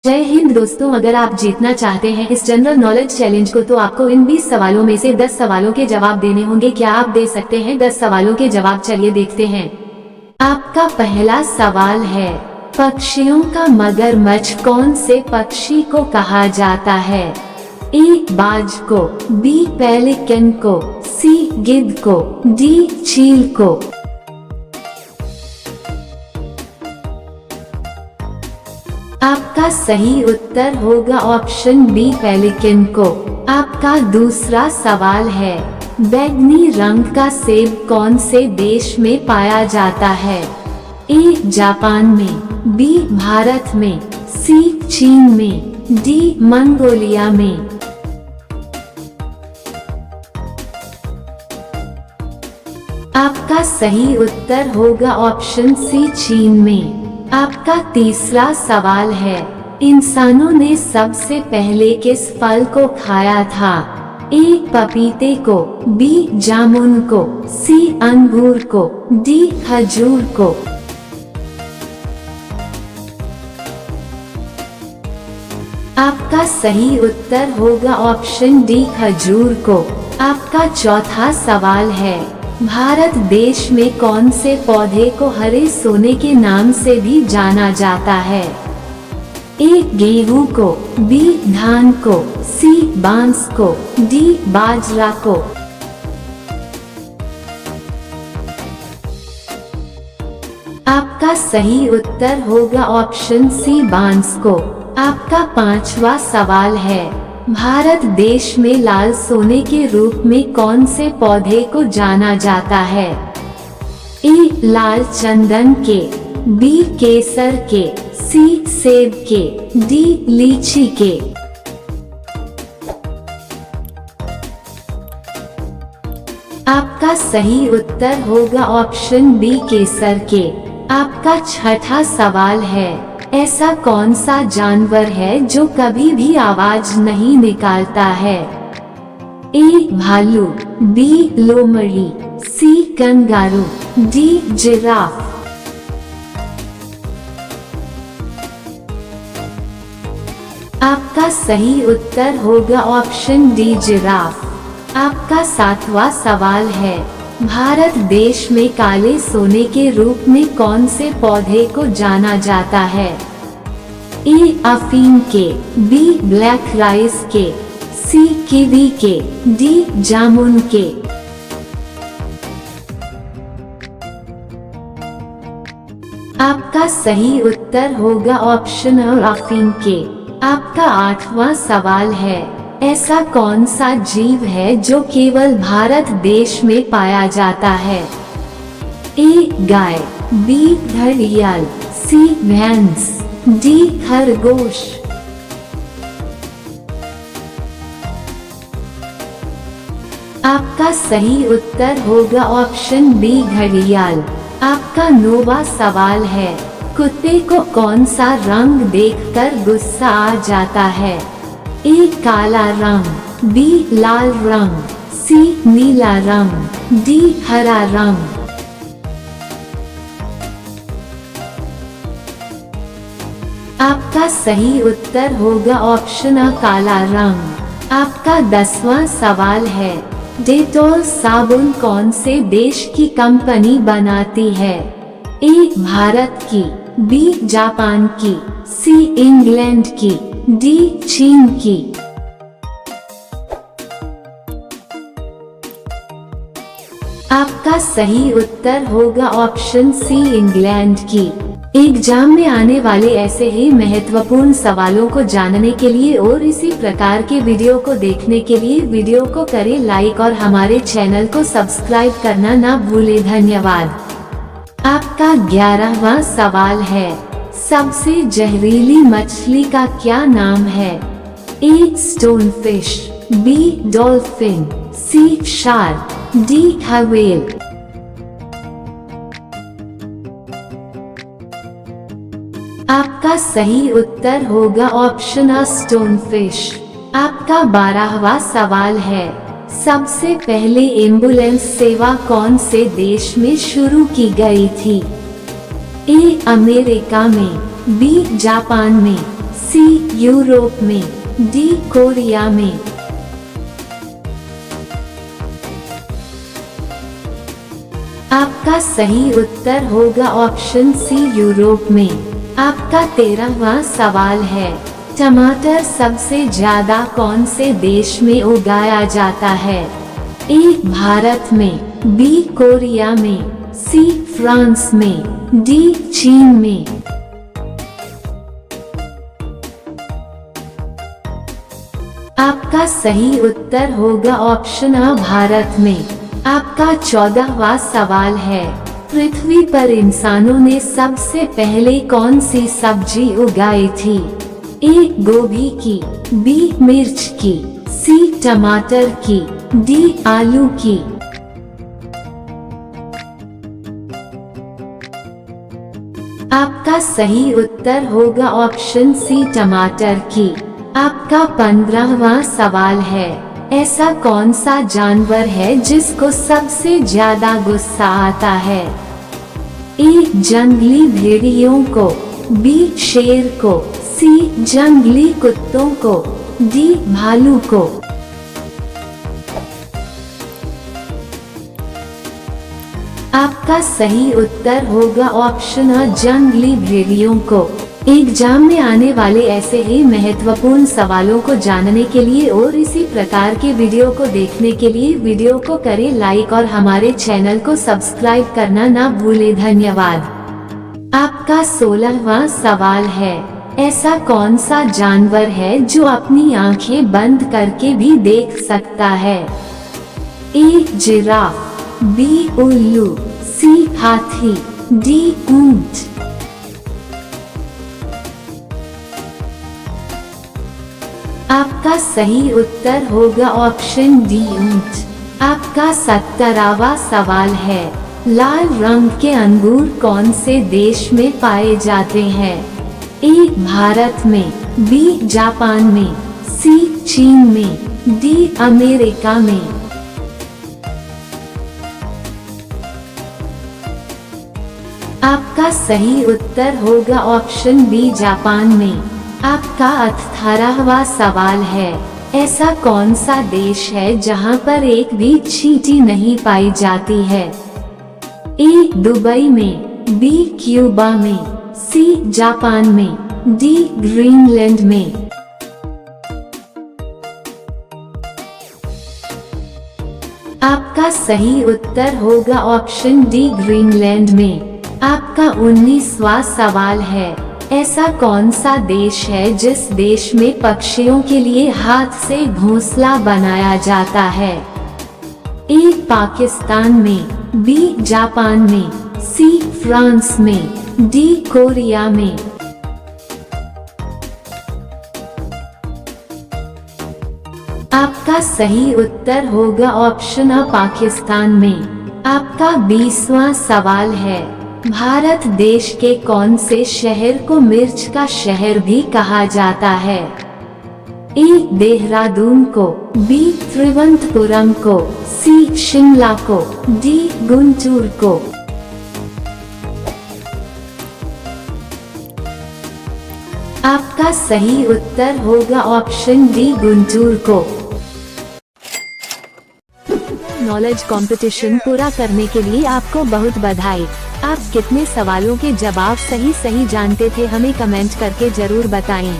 जय हिंद दोस्तों, अगर आप जीतना चाहते हैं इस जनरल नॉलेज चैलेंज को तो आपको इन 20 सवालों में से 10 सवालों के जवाब देने होंगे। क्या आप दे सकते हैं 10 सवालों के जवाब? चलिए देखते हैं। आपका पहला सवाल है, पक्षियों का मगरमच्छ कौन से पक्षी को कहा जाता है? ए बाज को, बी पेलिकन को, सी गिद्ध को, डी चील को। आपका सही उत्तर होगा ऑप्शन बी पेलिकन को। आपका दूसरा सवाल है, बैंगनी रंग का सेब कौन से देश में पाया जाता है? ए जापान में, बी भारत में, सी चीन में, डी मंगोलिया में। आपका सही उत्तर होगा ऑप्शन सी चीन में। आपका तीसरा सवाल है, इंसानों ने सबसे पहले किस फल को खाया था? ए पपीते को, बी जामुन को, सी अंगूर को, डी खजूर को। आपका सही उत्तर होगा ऑप्शन डी खजूर को। आपका चौथा सवाल है, भारत देश में कौन से पौधे को हरे सोने के नाम से भी जाना जाता है? ए गेहूं को, बी धान को, सी बांस को, डी बाजरा को। आपका सही उत्तर होगा ऑप्शन सी बांस को। आपका पांचवा सवाल है, भारत देश में लाल सोने के रूप में कौन से पौधे को जाना जाता है? ए लाल चंदन के, बी केसर के, सी सेब के, डी लीची के। आपका सही उत्तर होगा ऑप्शन बी केसर के। आपका छठा सवाल है, ऐसा कौन सा जानवर है जो कभी भी आवाज नहीं निकालता है? ए भालू, बी लोमड़ी, सी कंगारू, डी जिराफ। आपका सही उत्तर होगा ऑप्शन डी जिराफ। आपका सातवां सवाल है, भारत देश में काले सोने के रूप में कौन से पौधे को जाना जाता है? ए अफीम के, बी ब्लैक राइस के, सी कीवी के, डी जामुन के। आपका सही उत्तर होगा ऑप्शन अफीम के। आपका आठवां सवाल है, ऐसा कौन सा जीव है जो केवल भारत देश में पाया जाता है? ए गाय, बी घड़ियाल, सी भैंस, डी खरगोश। आपका सही उत्तर होगा ऑप्शन बी घड़ियाल। आपका 9वां सवाल है, कुत्ते को कौन सा रंग देखकर गुस्सा आ जाता है? ए काला रंग, बी लाल रंग, सी नीला रंग, डी हरा रंग। आपका सही उत्तर होगा ऑप्शन अ काला रंग। आपका 10वां सवाल है, डेटॉल साबुन कौन से देश की कंपनी बनाती है? ए भारत की, बी जापान की, सी इंग्लैंड की, डी चीन की। आपका सही उत्तर होगा ऑप्शन सी इंग्लैंड की। एग्जाम में आने वाले ऐसे ही महत्वपूर्ण सवालों को जानने के लिए और इसी प्रकार के वीडियो को देखने के लिए वीडियो को करें लाइक और हमारे चैनल को सब्सक्राइब करना ना भूलें। धन्यवाद। आपका 11वां सवाल है, सबसे जहरीली मछली का क्या नाम है? ए स्टोनफिश, बी डॉल्फिन, सी शार्क, डी व्हेल। आपका सही उत्तर होगा ऑप्शन अ स्टोनफिश। आपका 12वां सवाल है, सबसे पहले एम्बुलेंस सेवा कौन से देश में शुरू की गई थी? ए अमेरिका में, बी जापान में, सी यूरोप में, डी कोरिया में। आपका सही उत्तर होगा ऑप्शन सी यूरोप में। आपका 13वां सवाल है, टमाटर सबसे ज्यादा कौन से देश में उगाया जाता है? ए भारत में, बी कोरिया में, सी फ्रांस में, डी चीन में। आपका सही उत्तर होगा ऑप्शन आ भारत में। आपका 14वां सवाल है, पृथ्वी पर इंसानों ने सबसे पहले कौन सी सब्जी उगाई थी? ए गोभी की, बी मिर्च की, सी टमाटर की, डी आलू की। आपका सही उत्तर होगा ऑप्शन सी टमाटर की। आपका 15वां सवाल है, ऐसा कौन सा जानवर है जिसको सबसे ज्यादा गुस्सा आता है? ए जंगली भेड़ियों को, बी शेर को, सी जंगली कुत्तों को, डी भालू को। आपका सही उत्तर होगा ऑप्शन अ जंगली भेड़ियों को। एग्जाम में आने वाले ऐसे ही महत्वपूर्ण सवालों को जानने के लिए और इसी प्रकार के वीडियो को देखने के लिए वीडियो को करें लाइक और हमारे चैनल को सब्सक्राइब करना ना भूलें। धन्यवाद। आपका 16वां सवाल है, ऐसा कौन सा जानवर है जो अपनी आंखें बंद करके भी देख सकता है? ए जिराफ, बी उल्लू, सी हाथी, डी ऊंट। आपका सही उत्तर होगा ऑप्शन डी ऊंट। आपका 17वां सवाल है, लाल रंग के अंगूर कौन से देश में पाए जाते हैं? ए भारत में, बी जापान में, सी चीन में, डी अमेरिका में। आपका सही उत्तर होगा ऑप्शन बी जापान में। आपका 18वां सवाल है, ऐसा कौन सा देश है जहां पर एक भी चींटी नहीं पाई जाती है? ए दुबई में, बी क्यूबा में, सी जापान में, डी ग्रीनलैंड में। आपका सही उत्तर होगा ऑप्शन डी ग्रीनलैंड में। आपका 19वां सवाल है, ऐसा कौन सा देश है जिस देश में पक्षियों के लिए हाथ से घोंसला बनाया जाता है? ए पाकिस्तान में, बी जापान में, सी फ्रांस में, डी कोरिया में। आपका सही उत्तर होगा ऑप्शन अ पाकिस्तान में। आपका 20वां सवाल है, भारत देश के कौन से शहर को मिर्च का शहर भी कहा जाता है? ए देहरादून को, बी त्रिवंतपुरम को, सी शिमला को, डी गुंटूर को। आपका सही उत्तर होगा ऑप्शन डी गुंटूर को। नॉलेज कंपटीशन पूरा करने के लिए आपको बहुत बधाई। आप कितने सवालों के जवाब सही जानते थे हमें कमेंट करके जरूर बताएं।